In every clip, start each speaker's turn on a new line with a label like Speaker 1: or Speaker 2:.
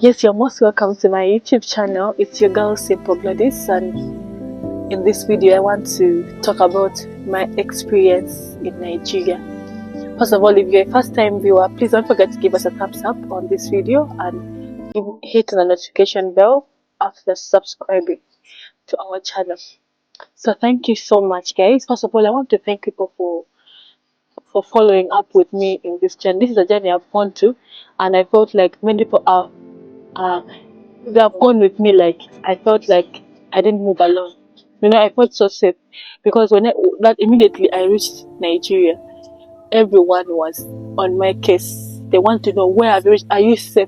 Speaker 1: Yes, you're most welcome to my YouTube channel. It's your girl Simple Gladys, and in this video I want to talk about my experience in Nigeria. First of all, if you're a first-time viewer, please don't forget to give us a thumbs up on this video and hit the notification bell after subscribing to our channel. So thank you so much, guys. First of all, I want to thank people for following up with me in this journey. This is a journey I've gone to, and I felt like many people they have gone with me. Like, I felt like I didn't move alone. I felt so safe because that immediately I reached Nigeria, everyone was on my case. They want to know, where have you reached? Are you safe?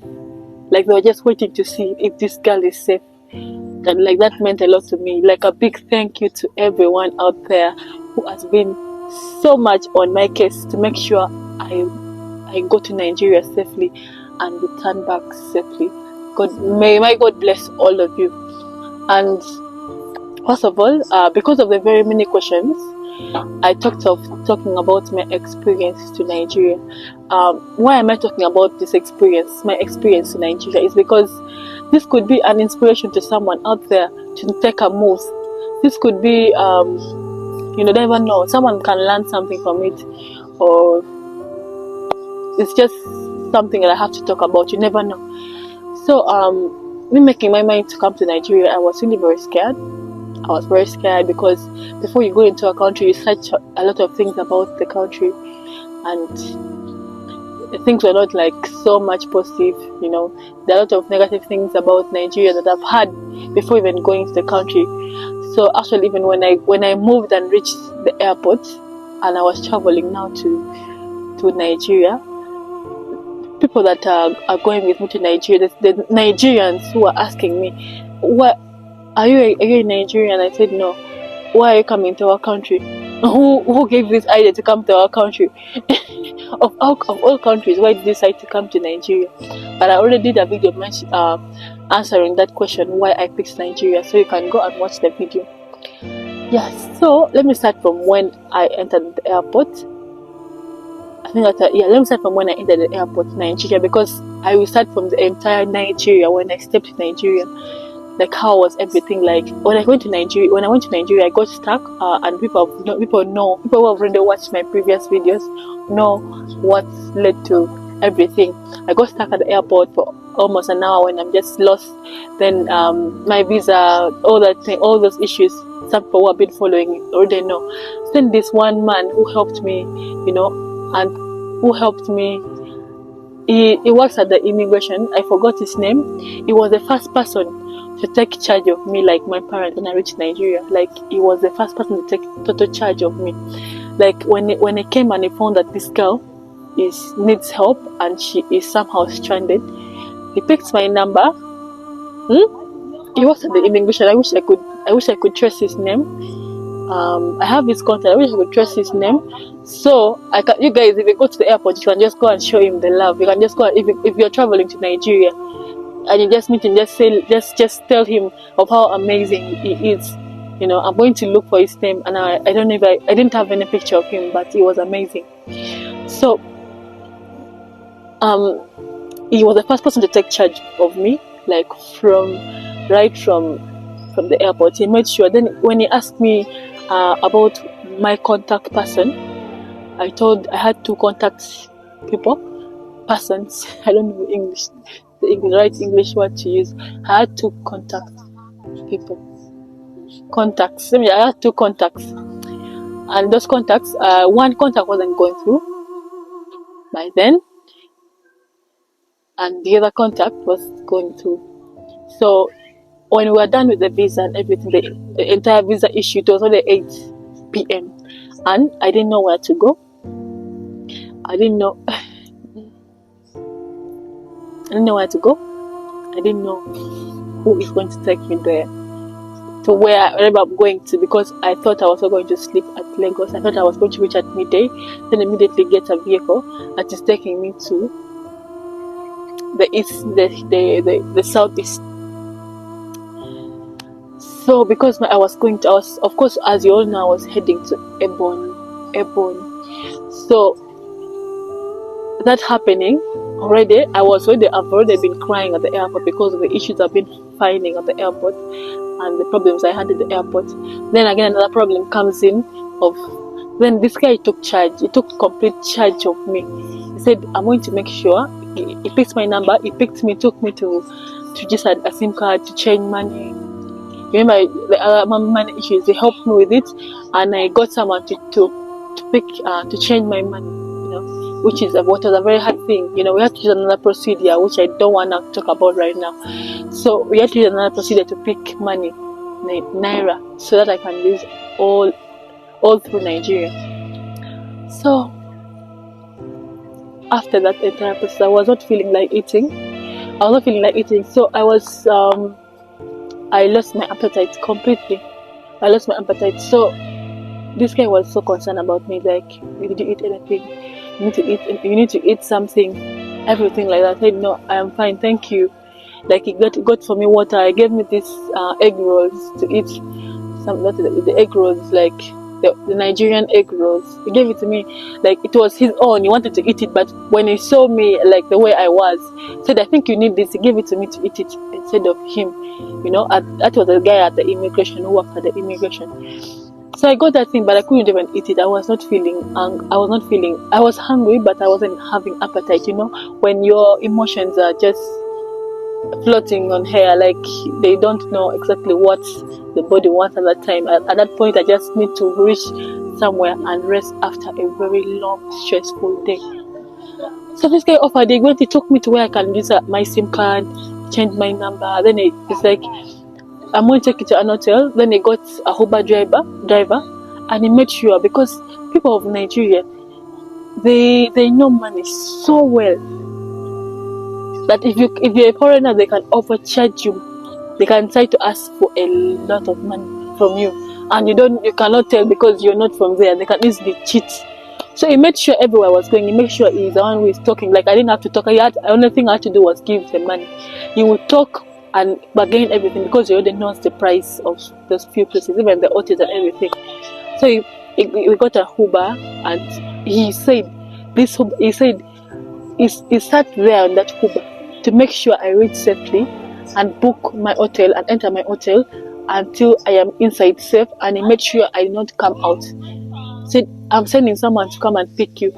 Speaker 1: Like, they were just waiting to see if this girl is safe. And like, that meant a lot to me. Like, a big thank you to everyone out there who has been so much on my case to make sure I go to Nigeria safely and return back safely. May my God bless all of you. And first of all, because of the very many questions, I talking about my experience to Nigeria. Why am I talking about this experience? My experience in Nigeria is because this could be an inspiration to someone out there to take a move. This could be, never know. Someone can learn something from it, or it's just something that I have to talk about. You never know. So, me making my mind to come to Nigeria, I was really very scared. I was very scared because before you go into a country, you search a lot of things about the country, and things were not like so much positive. There are a lot of negative things about Nigeria that I've had before even going to the country. So actually, even when I moved and reached the airport, and I was traveling now to Nigeria, people that are going with me to Nigeria, the Nigerians who are asking me, "What are you a Nigerian?" I said, "No." "Why are you coming to our country?" Who gave this idea to come to our country? of all countries, why did you decide to come to Nigeria? But I already did a video answering that question, why I picked Nigeria, so you can go and watch the video. Yes, so let me start from when I entered the airport. Let me start from when I entered the airport, Nigeria, because I will start from the entire Nigeria when I stepped to Nigeria. Like, how was everything like when I went to Nigeria? I got stuck, and people who have already watched my previous videos know what led to everything. I got stuck at the airport for almost an hour when I'm just lost. Then my visa, all those issues. Some people who have been following already know. Then this one man who helped me, He works at the immigration. I forgot his name. He was the first person to take charge of me, like my parents, when I reached Nigeria. Like, he was the first person to take total charge of me. Like, when he came and he found that this girl needs help and she is somehow stranded, he picked my number. He works at the immigration. I wish I could trace his name. I have his contact. I wish I could trace his name. So you guys, if you go to the airport, you can just go and show him the love. You can just go, if you're traveling to Nigeria, and you just meet him, just tell him of how amazing he is. I'm going to look for his name, and I don't know if I didn't have any picture of him, but he was amazing. So he was the first person to take charge of me, like from the airport. He made sure. Then when he asked me about my contact person, I had to contact persons. I don't know the right English word to use. I had to contact people. Contacts. I had 2 contacts, and those contacts, one contact wasn't going through by then, and the other contact was going through. So when we were done with the visa and everything, the entire visa issue, it was only 8 p.m. and I didn't know where to go. I didn't know where to go. I didn't know who is going to take me there to wherever I'm going to, because I thought I was not going to sleep at Lagos. I thought I was going to reach at midday, then immediately get a vehicle that is taking me to the east, the southeast. So because of course, as you all know, I was heading to Ebon. So that happening, already. I've already been crying at the airport because of the issues I've been finding at the airport and the problems I had at the airport. Then again, another problem comes in of, then this guy took charge. He took complete charge of me. He said, I'm going to make sure. He picked my number. He picked me, took me to just a SIM card, to change money. Remember the other money issues, they helped me with it, and I got someone to change my money, which is what was a very hard thing. We had to use another procedure, which I don't want to talk about right now. So we had to use another procedure to pick money, naira, so that I can use all through Nigeria. So after that entire process, I was not feeling like eating. So I lost my appetite completely. So this guy was so concerned about me, like, did you eat anything? You need to eat something, everything like that. I said, no, I am fine, thank you. Like, he got for me water. I gave me this egg rolls to eat. The egg rolls, like the Nigerian egg rolls. He gave it to me like it was his own. He wanted to eat it, but when he saw me like the way I was, he said, I think you need this. He gave it to me to eat it instead of him. That was the guy at the immigration who worked at the immigration. So I got that thing, but I couldn't even eat it. I was hungry, but I wasn't having appetite. When your emotions are just floating on air, like they don't know exactly what the body wants at that time. At that point, I just need to reach somewhere and rest after a very long, stressful day. So this guy offered, he took me to where I can use my SIM card, change my number. Then it's like, I'm going to take you to an hotel. Then he got a Uber driver, and he made sure, because people of Nigeria, they know money so well, that if you're a foreigner, they can overcharge you. They can try to ask for a lot of money from you, and you cannot tell because you're not from there. They can easily cheat. So he made sure everywhere I was going, he made sure he's the one who is talking. Like, I didn't have to talk. The only thing I had to do was give the money. He would talk and bargain everything, because he already knows the price of those few places, even the hotels and everything. So we got a Uber, and he said he sat there on that Uber to make sure I reach safely and book my hotel and enter my hotel until I am inside safe, and he made sure I did not come out. He said, I'm sending someone to come and pick you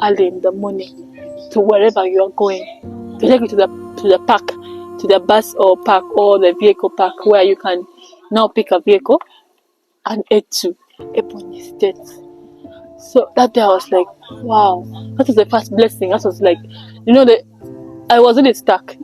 Speaker 1: early in the morning to wherever you are going, to take you to the park, to the bus or park or the vehicle park, where you can now pick a vehicle and head to Ebony State. So that day I was like, wow, that was the first blessing. That was like, I was really stuck.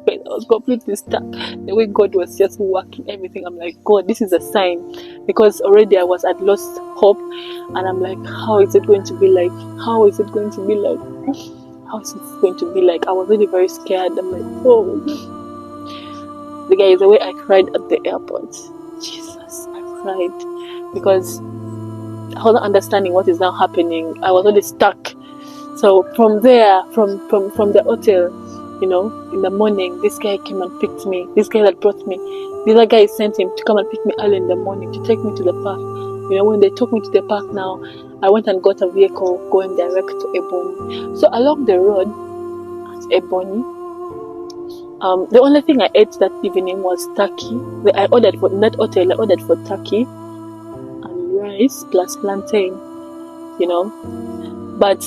Speaker 1: I was completely stuck. The way God was just working everything, I'm like, God, this is a sign, because already I was at lost hope, and I'm like, how is it going to be like? How is it going to be like? How is it going to be like? I was really very scared. I'm like, oh. The guy, the way I cried at the airport, Jesus, I cried, because I wasn't understanding what is now happening. I was really stuck. So from there, from the hotel, in the morning, this guy came and picked me. This guy that brought me, the other guy sent him to come and pick me early in the morning to take me to the park. When they took me to the park now, I went and got a vehicle going direct to Ebony. So along the road at Ebony, the only thing I ate that evening was turkey. I ordered for in that hotel. I ordered for turkey and rice plus plantain. But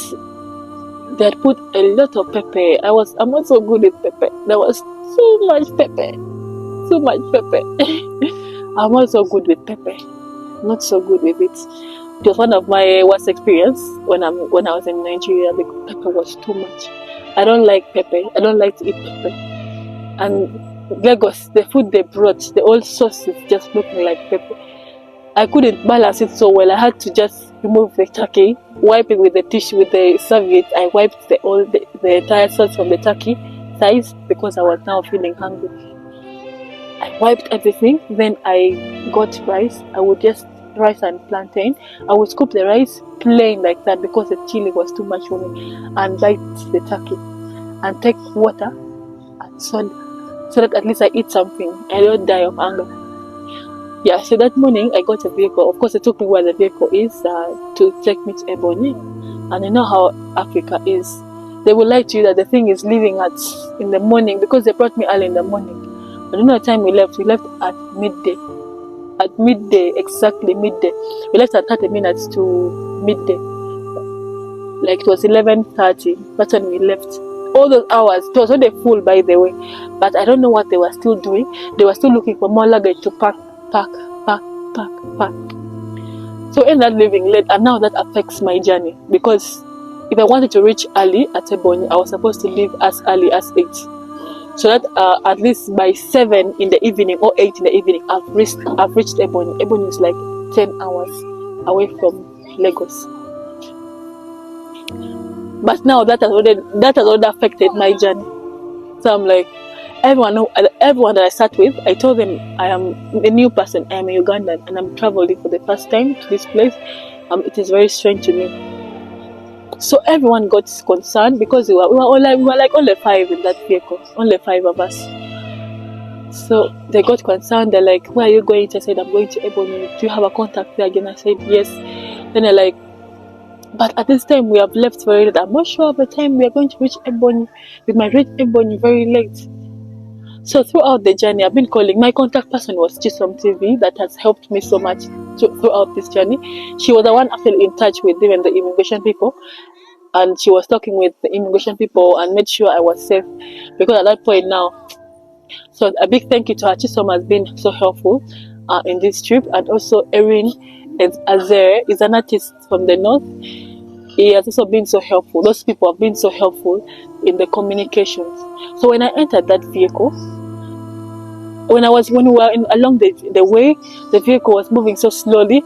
Speaker 1: they had put a lot of pepper. I'm not so good with pepper. There was so much pepper. I'm not so good with pepper. Not so good with it. It was one of my worst experience when I was in Nigeria, because pepper was too much. I don't like pepper. I don't like to eat pepper. And Lagos, the food they brought, the old sauce is just looking like pepper. I couldn't balance it so well. I had to just remove the turkey, wipe it with the tissue, with the serviette. I wiped the entire sauce from the turkey thighs, because I was now feeling hungry. I wiped everything. Then I got rice. I would just rice and plantain. I would scoop the rice plain like that, because the chili was too much for me, and bite the turkey and take water and soda, so that at least I eat something. I don't die of hunger. Yeah, so that morning I got a vehicle. Of course, they took me where the vehicle is to take me to Ebony. And you know how Africa is. they will lie to you that the thing is leaving in the morning, because they brought me early in the morning. But you know the time we left at midday. At midday, exactly midday. We left at 30 minutes to midday. Like it was 11:30. That's when we left. All those hours, it was already full, by the way. But I don't know what they were still doing. They were still looking for more luggage to pack. So I ended up leaving late, and now that affects my journey, because if I wanted to reach early at Ebonyi, I was supposed to leave as early as 8. So that at least by 7 in the evening or 8 in the evening, I've reached Ebonyi. Ebonyi is like 10 hours away from Lagos. But now that has already affected my journey. So I'm like, everyone that I sat with, I told them I am a new person. I am a Ugandan, and I'm traveling for the first time to this place. It is very strange to me. So everyone got concerned, because we were like only 5 in that vehicle, only 5 of us. So they got concerned. They're like, "Where are you going?" I said, "I'm going to Ebonyi. Do you have a contact there again?" I said, "Yes." Then they're like, "But at this time we have left very late. I'm not sure of the time we are going to reach Ebonyi. We might reach Ebonyi very late." So throughout the journey, I've been calling. My contact person was Chisom TV, that has helped me so much throughout this journey. She was the one actually in touch with even the immigration people, and she was talking with the immigration people and made sure I was safe, because at that point now. So a big thank you to her. Chisom has been so helpful in this trip, and also Erin Azere is an artist from the north. He has also been so helpful. Those people have been so helpful in the communications. So when I entered that vehicle, when we were along the way, the vehicle was moving so slowly.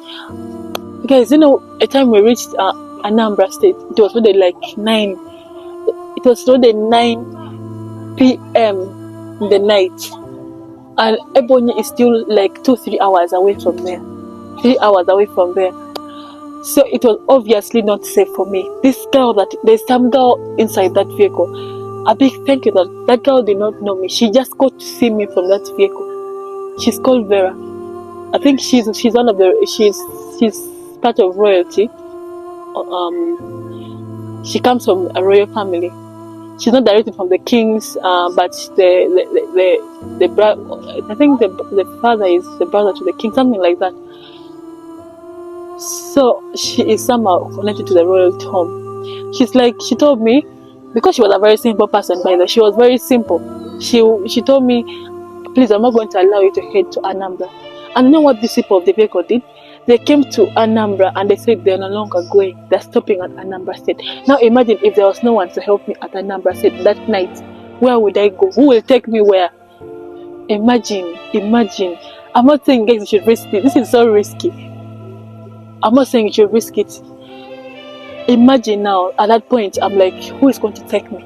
Speaker 1: Because a time we reached Anambra State, it was already like 9. It was already 9 p.m. in the night, and Ebonyi is still like 2-3 hours away from there. 3 hours away from there. So it was obviously not safe for me. There's some girl inside that vehicle. A big thank you that girl did not know me. She just got to see me from that vehicle. She's called Vera. I think she's one of she's part of royalty. She comes from a royal family. She's not directly from the kings, but the I think the father is the brother to the king, something like that. So she is somehow connected to the royal home. She told me, because she was a very simple person, by the way, she was very simple. She told me, "Please, I'm not going to allow you to head to Anambra." And you know what these people of the vehicle did? They came to Anambra and they said they're no longer going. They're stopping at Anambra State. Now imagine if there was no one to help me at Anambra State that night. Where would I go? Who will take me where? Imagine. I'm not saying guys you should risk it. This is so risky. I'm not saying you should risk it. Imagine now, at that point, I'm like, who is going to take me?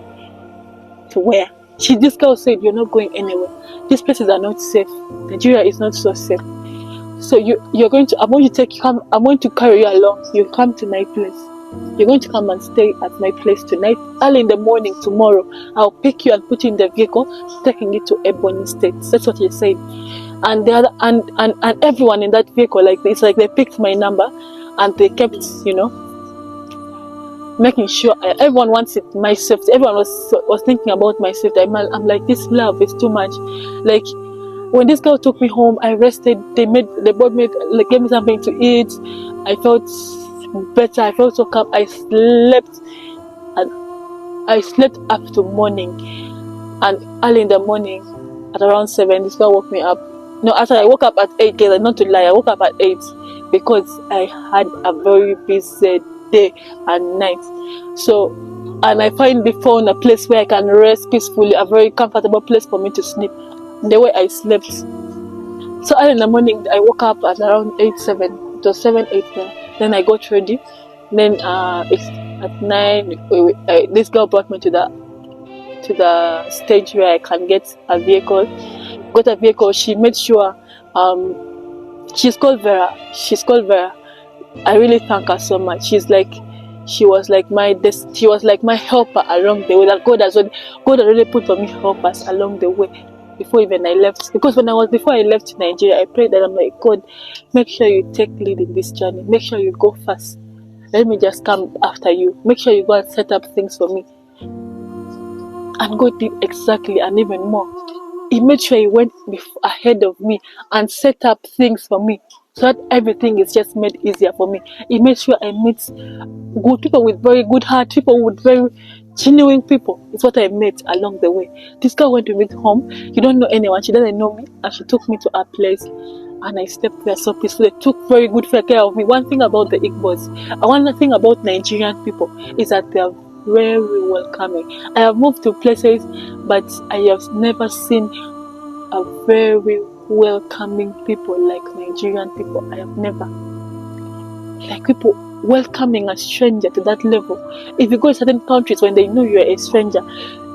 Speaker 1: To where? This girl said, "You're not going anywhere. These places are not safe. Nigeria is not so safe. So I'm going to carry you along. You come to my place. You're going to come and stay at my place tonight. Early in the morning tomorrow, I'll pick you and put you in the vehicle, taking you to Ebonyi State." That's what he said. And and everyone in that vehicle, it's like they picked my number, and they kept, making sure everyone wanted my safety. Everyone was thinking about my safety. I'm like, this love is too much. Like, when this girl took me home, I rested. They bought me, gave me something to eat. I felt better. I felt so calm. I slept up to morning. And early in the morning, at around 7, this girl woke me up. No, after I woke up at 8, guys, not to lie, I woke up at 8 because I had a very busy day and night. So, and I finally found a place where I can rest peacefully, a very comfortable place for me to sleep, the way I slept. So early in the morning, I woke up at around 7. It was 7, 8 there. Then I got ready. Then it's at 9. This girl brought me to the stage where I can get a vehicle. Got a vehicle. She made sure. She's called Vera. I really thank her so much. She was like my helper along the way. That God already put for me helpers along the way before even I left. Because before I left Nigeria, I prayed that I'm like, God, make sure you take lead in this journey. Make sure you go first. Let me just come after you. Make sure you go and set up things for me. And God did exactly and even more. He made sure he went ahead of me and set up things for me so that everything is just made easier for me. He made sure I meet good people with very good heart, people with very genuine people. It's what I met along the way. This girl went to meet home. You don't know anyone. She doesn't know me. And she took me to her place. And I slept there so peacefully. They took very good care of me. One thing about the Igbos, and one thing about Nigerian people is that they are very welcoming. I have moved to places, but I have never seen a very welcoming people like Nigerian people. I have never. Like people welcoming a stranger to that level. If you go to certain countries when they know you're a stranger,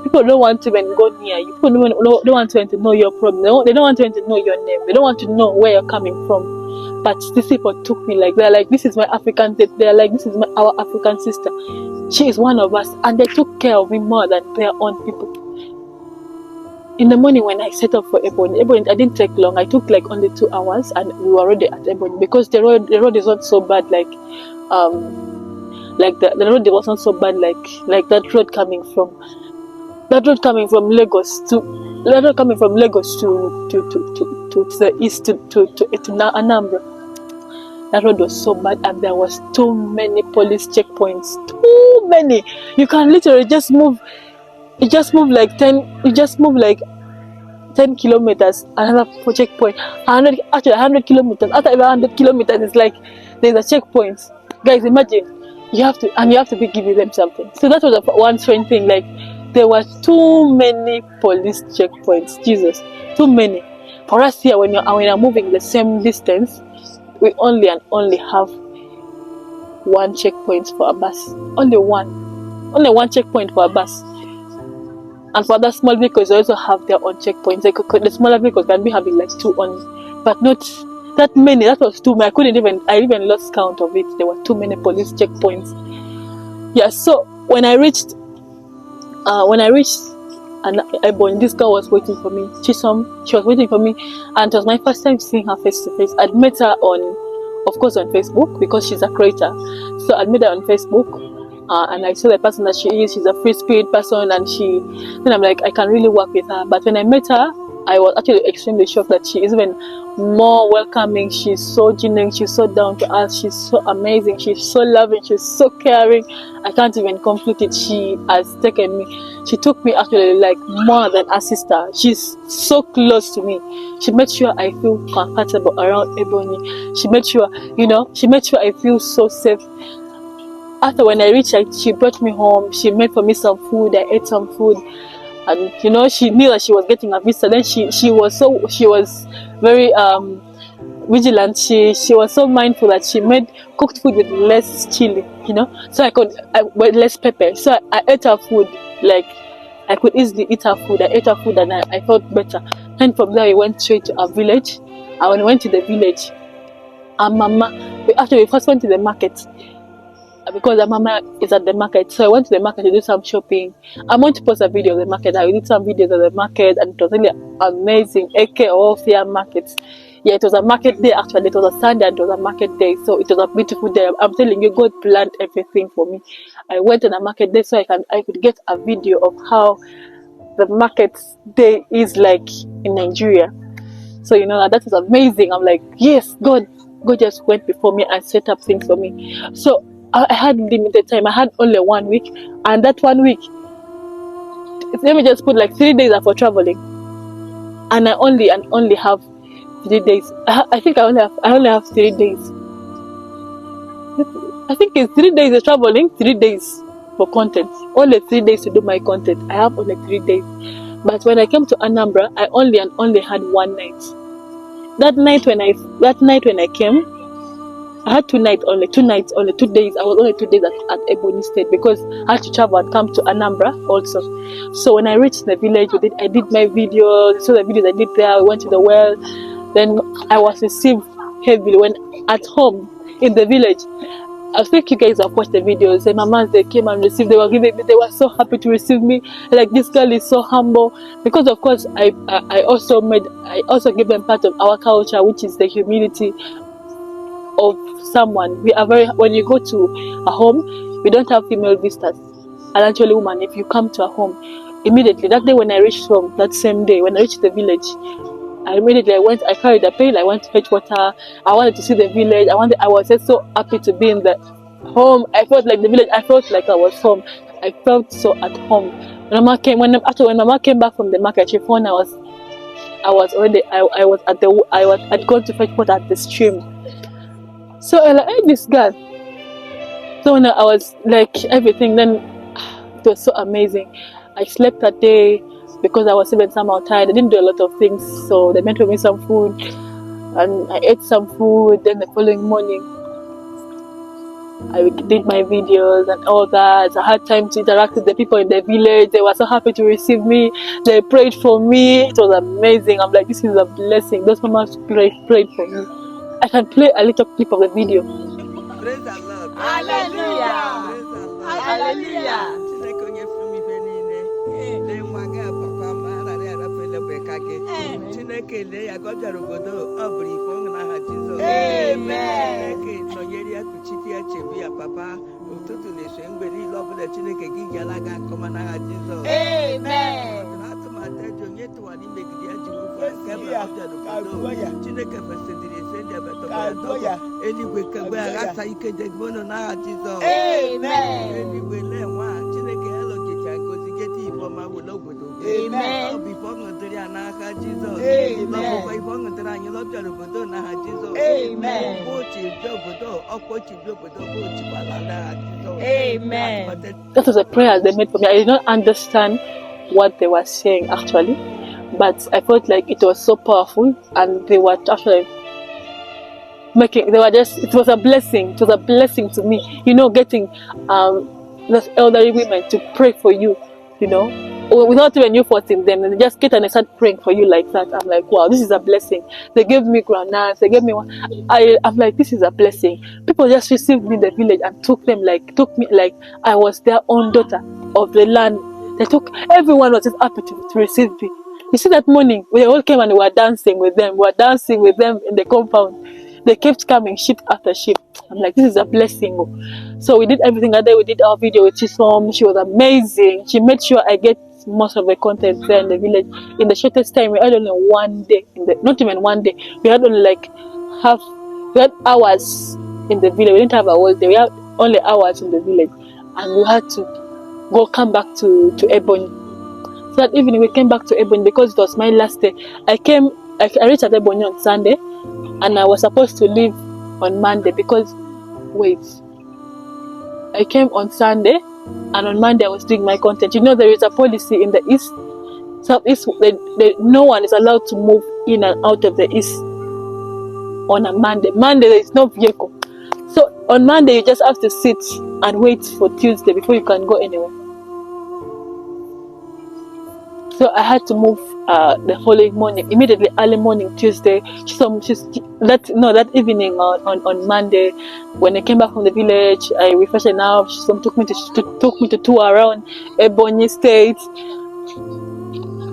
Speaker 1: people don't want to even go near you. People don't want to know your problem. They don't want to know your name. They don't want to know where you're coming from. But these people took me like, they're like, this is my African, they're like, this is our African sister. She is one of us. And they took care of me more than their own people. In the morning when I set off for Ebony, I didn't take long. I took like only 2 hours and we were already at Ebony because the road is not so bad like the road wasn't so bad like that road coming from Lagos to the east to Anambra. That road was so bad and there was too many police checkpoints. Too many. You can literally just move. You just move like 10 kilometers, another checkpoint. 100 kilometers. After every 100 kilometers, it's like there's a checkpoint. Guys, imagine you have to be giving them something. So that was one strange thing. Like there were too many police checkpoints. Jesus, too many. For us here, when you're moving the same distance, we only have one checkpoint for a bus. Only one checkpoint for a bus. And for other small vehicles, they also have their own checkpoints. The smaller vehicles can be having like 2 only, but not that many. That was too many. I even lost count of it. There were too many police checkpoints. Yeah. So when I reached Ebony, this girl was waiting for me. She was waiting for me, and it was my first time seeing her face to face. I'd met her of course, on Facebook because she's a creator. So I'd met her on Facebook. And I saw the person that she is. She's a free spirit person, and then I'm like, I can really work with her. But when I met her, I was actually extremely shocked that she is even more welcoming. She's so genuine. She's so down to earth. She's so amazing. She's so loving. She's so caring. I can't even complete it. She has taken me. She took me actually like more than a sister. She's so close to me. She made sure I feel comfortable around Ebony. She made sure I feel so safe. After when I reached, she brought me home. She made for me some food. I ate some food, and she knew that she was getting a visitor. Then she was very vigilant. She was so mindful that she made cooked food with less chili, so with less pepper. So I ate her food like I could easily eat her food. I ate her food and I felt better. And from there we went straight to our village. And when we went to the village, we first went to the market. Because our mama is at the market, so I went to the market to do some shopping. I'm going to post a video of the market. I did some videos of the market, and it was really amazing. AK all fair markets. Yeah, it was a market day actually. It was a Sunday and it was a market day, so it was a beautiful day. I'm telling you, God planned everything for me. I went on a market day so I could get a video of how the market day is like in Nigeria. So that is amazing. I'm like, yes, God just went before me and set up things for me. So I had limited time. I had only 1 week, and that 1 week, let me just put like 3 days for traveling, and I only have 3 days. I think I only have 3 days. I think it's 3 days of traveling, 3 days for content. Only 3 days to do my content. I have only 3 days. But when I came to Anambra, I only had 1 night. That night when I came, I had 2 nights only, 2 days. I was only 2 days at Ebony State because I had to travel and come to Anambra also. So when I reached the village, I did my videos. So the videos I did there, I went to the well. Then I was received heavily when at home in the village. I think you guys have watched the videos. The mamas, they came and received. They were so happy to receive me. Like, this girl is so humble. Because of course I also gave them part of our culture, which is the humility of someone. When you go to a home, we don't have female visitors. And actually, woman, if you come to a home, immediately that day when I reached home, that same day when I reached the village, I carried a pail, I went to fetch water, I wanted to see the village, I was just so happy to be in the home. I felt like the village, I felt like I was home. I felt so at home. When Mama came back from the market, she found I had gone to fetch water at the stream. So I like, hey, this girl. So when I was like everything, then it was so amazing. I slept that day because I was even somehow tired. I didn't do a lot of things, so they made for me some food, and I ate some food. Then the following morning, I did my videos and all that. I had time to interact with the people in the village. They were so happy to receive me. They prayed for me. It was amazing. I'm like, this is a blessing. Those mamas prayed for me. I can play a little clip of the video.
Speaker 2: Praise the Lord.
Speaker 3: Hallelujah. Hallelujah.
Speaker 1: That was a prayer they made for me. I did not understand what they were saying actually, but I felt like it was so powerful, and they were actually it was a blessing. It was a blessing to me, getting those elderly women to pray for you, without even you forcing them, and they just get and they start praying for you like that. I'm like, wow, this is a blessing. They gave me granules, they gave me one. I'm like, this is a blessing. People just received me in the village and took me like I was their own daughter of the land. Everyone was just happy to receive me. You see, that morning we all came and we were dancing with them. We were dancing with them in the compound. They kept coming, shift after shift. I'm like, this is a blessing. So we did everything that day. We did our video with Chisom. She was amazing. She made sure I get most of the content there in the village. In the shortest time, we had only one day. Not even one day. We had only we had hours in the village. We didn't have a whole day. We had only hours in the village. And we had to come back to Ebony. So that evening we came back to Ebony because it was my last day. I reached at Ebony on Sunday. And I was supposed to leave on Monday I came on Sunday, and on Monday I was doing my content. There is a policy in the east, southeast. No one is allowed to move in and out of the east on a Monday. Monday there is no vehicle, so on Monday you just have to sit and wait for Tuesday before you can go anywhere. So I had to move the following morning, immediately early morning Tuesday. That evening on Monday, when I came back from the village, I refreshed enough. She took me to tour around Ebony State,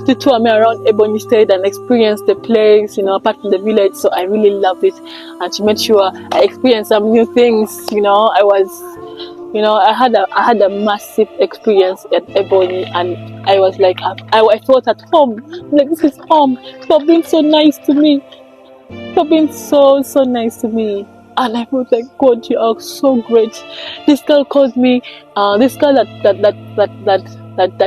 Speaker 1: to tour me around Ebony State and experience the place, apart from the village. So I really loved it, and she made sure I experienced some new things. I had a massive experience at Ebony, and I was like, I felt at home. Like, this is home. Stop being so nice to me. Stop being so nice to me. And I felt like, God, you are so great. This girl called me. This girl that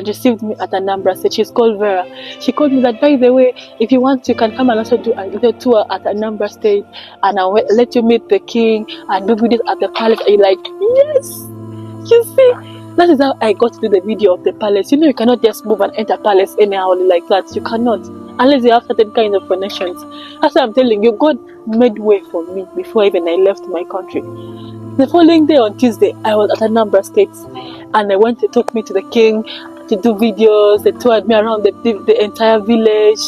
Speaker 1: received me at Anambra State, she's called Vera. She called me that, by the way, if you want, you can come and also do a little tour at Anambra State, and I'll let you meet the king and do videos at the palace. And you're like, yes. You see, that is how I got to do the video of the palace. You cannot just move and enter palace anyhow like that. You cannot, unless you have certain kind of connections. That's what I'm telling you. God made way for me before even I left my country. The following day on Tuesday, I was at Anambra State, and they went to take me to the king to do videos. They toured me around the entire village.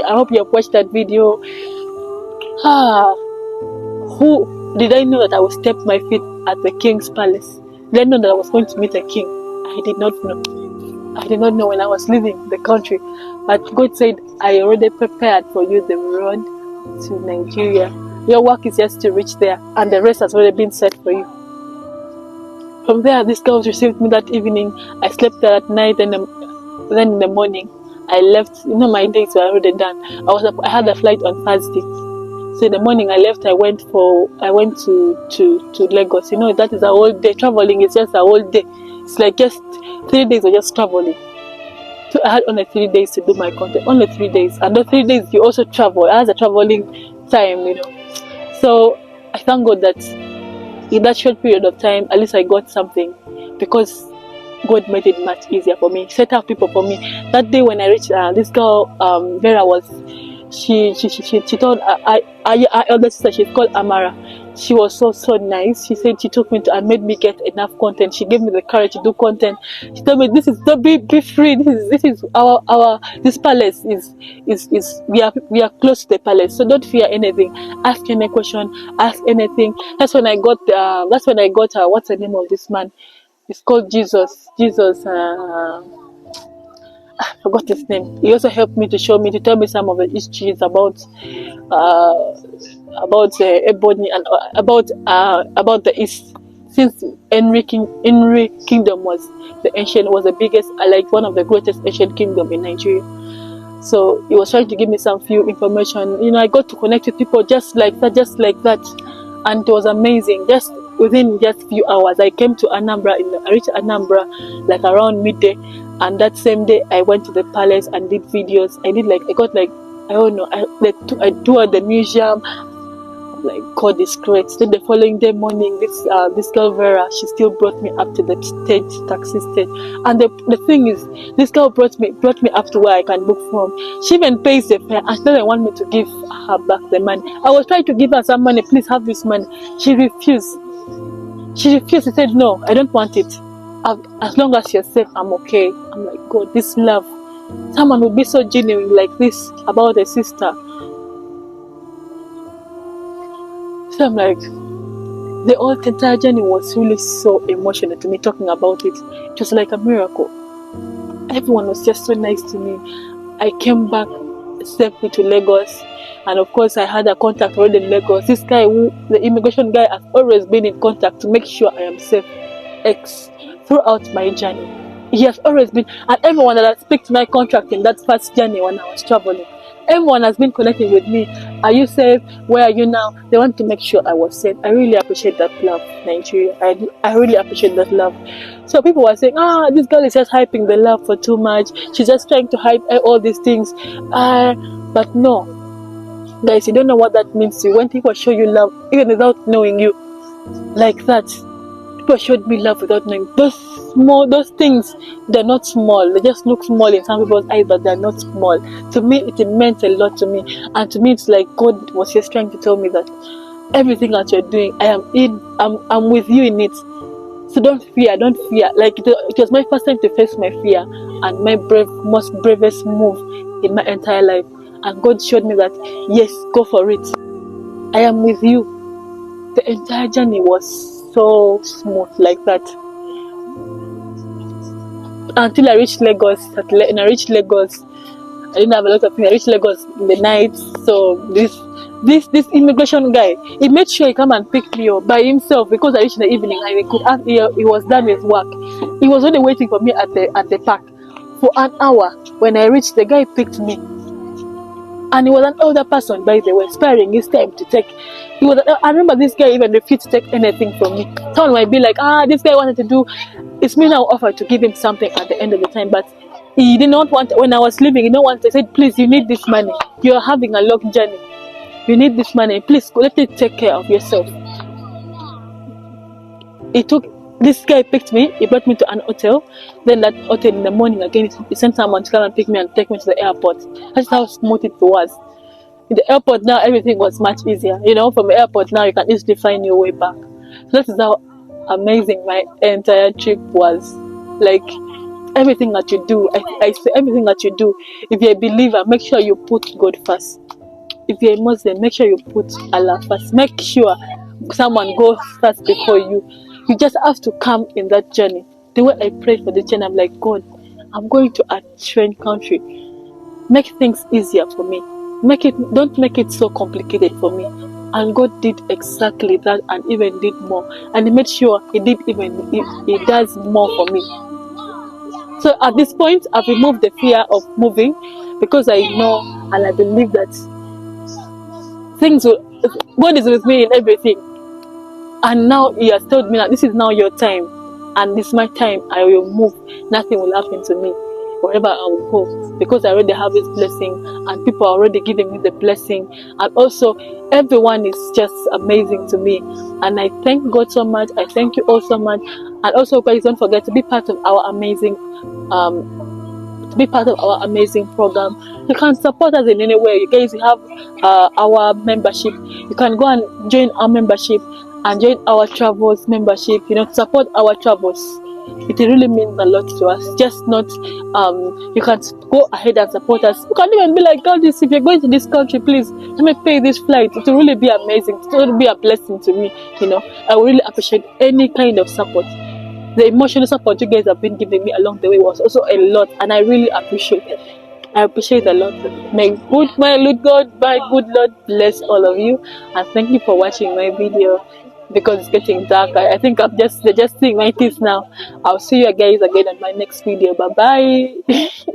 Speaker 1: I hope you have watched that video. Who did I know that I would step my feet at the king's palace? Did I know that I was going to meet a king? I did not know. I did not know when I was leaving the country. But God said, I already prepared for you the road to Nigeria. Your work is just to reach there, and the rest has already been set for you. From there, this girl received me that evening. I slept there at night, and Then in the morning, I left. My days were already done. I had a flight on Thursday. So in the morning I left. I went to Lagos. That is a whole day. Traveling is just a whole day. It's like just 3 days of just traveling. So I had only 3 days to do my content. Only 3 days. And those 3 days you also travel. I had a traveling time, So I thank God that in that short period of time, at least I got something, because God made it much easier for me. Set up people for me. That day when I reached, this girl, Vera she told our elder sister, she's called Amara. She was so nice. She said she took me to and made me get enough content. She gave me the courage to do content. She told me, "This is don't be free. This is our this palace is we are close to the palace. So don't fear anything. Ask any question. Ask anything." That's when I got what's the name of this man? It's called Jesus. I forgot his name. He also helped me to tell me some of the histories about Ebony and about the East. Since Henry Kingdom was the biggest, like one of the greatest ancient kingdom in Nigeria. So he was trying to give me some few information. I got to connect with people just like that, and it was amazing. Just within just few hours, I came to Anambra. I reached Anambra like around midday, and that same day I went to the palace and did videos. I toured the museum. Like, God is great. Then the following day morning, this girl Vera, she still brought me up to the taxi stage. And the thing is, this girl brought me up to where I can book from. She even pays the fare, and she doesn't want me to give her back the money. I was trying to give her some money. Please have this money. She refused. She said, "No, I don't want it. As long as you're safe, I'm okay." I'm like, God, this love. Someone would be so genuine like this about a sister. So I'm like, the whole entire journey was really so emotional to me. Talking about it, it was like a miracle. Everyone was just so nice to me. I came back safely to Lagos, and of course I had a contact already in Lagos. This guy, the immigration guy, has always been in contact to make sure I am safe throughout my journey. He has always been, and everyone that has picked my contract in that first journey when I was traveling, everyone has been connecting with me. Are you safe? Where are you now? They want to make sure I was safe. I really appreciate that love, Nigeria. I really appreciate that love. So people were saying, this girl is just hyping the love for too much. She's just trying to hype all these things. But no, guys, you don't know what that means to you. When people show you love, even without knowing you, like that. People showed me love without knowing. Those things, they're not small. They just look small in some people's eyes, but they're not small. To me, it meant a lot to me. And to me, it's like God was just trying to tell me that everything that you're doing, I'm with you in it. So don't fear. Like, it was my first time to face my fear, and my most bravest move in my entire life. And God showed me that, yes, go for it. I am with you. The entire journey was so smooth like that. Until I reached Lagos. And I reached Lagos, I didn't have a lot of things. I reached Lagos in the night. So this immigration guy, he made sure he come and pick me up by himself, because I reached in the evening and he was done with work. He was only waiting for me at the park for an hour. When I reached, the guy picked me. And he was an older person, by the way, sparing his time to take. I remember this guy even refused to take anything from me. Someone might be like, this guy wanted to do. It's me now offered to give him something at the end of the time, but he did not want. When I was leaving, he didn't want. I said, "Please, you need this money. You are having a long journey. You need this money. Please, let me take care of yourself." This guy picked me. He brought me to an hotel. Then that hotel in the morning again, he sent someone to come and pick me and take me to the airport. That's how smooth it was. In the airport now, everything was much easier. From the airport now, you can easily find your way back. So that is how amazing my entire trip was. Like, everything that you do, I say everything that you do, if you're a believer, make sure you put God first. If you're a Muslim, make sure you put Allah first. Make sure someone goes first before you. You just have to come in that journey. The way I prayed for the journey, I'm like, God, I'm going to a strange country. Make things easier for me. Don't make it so complicated for me. And God did exactly that, and even did more. And He made sure He does more for me. So So at this point, I've removed the fear of moving, because I know and I believe that God is with me in everything. And now He has told me that this is now your time, and this is my time. I will move. Nothing will happen to me wherever I will go, because I already have His blessing, and people are already giving me the blessing. And also, everyone is just amazing to me, and I thank God so much. I thank you all so much. And also, guys, don't forget to be part of our amazing program. You can support us in any way. You guys have our membership. You can go and join our membership and join our travels membership, to support our travels. It really means a lot to us. Just not you can go ahead and support us. You can even be like, God, if you're going to this country, please let me pay this flight. It will really be amazing. It will be a blessing to me. I will really appreciate any kind of support. The emotional support you guys have been giving me along the way was also a lot, and I really appreciate it. I appreciate a lot. My good Lord bless all of you, and thank you for watching my video, because it's getting dark. I think I'm just adjusting my teeth now. I'll see you guys again on my next video. Bye bye.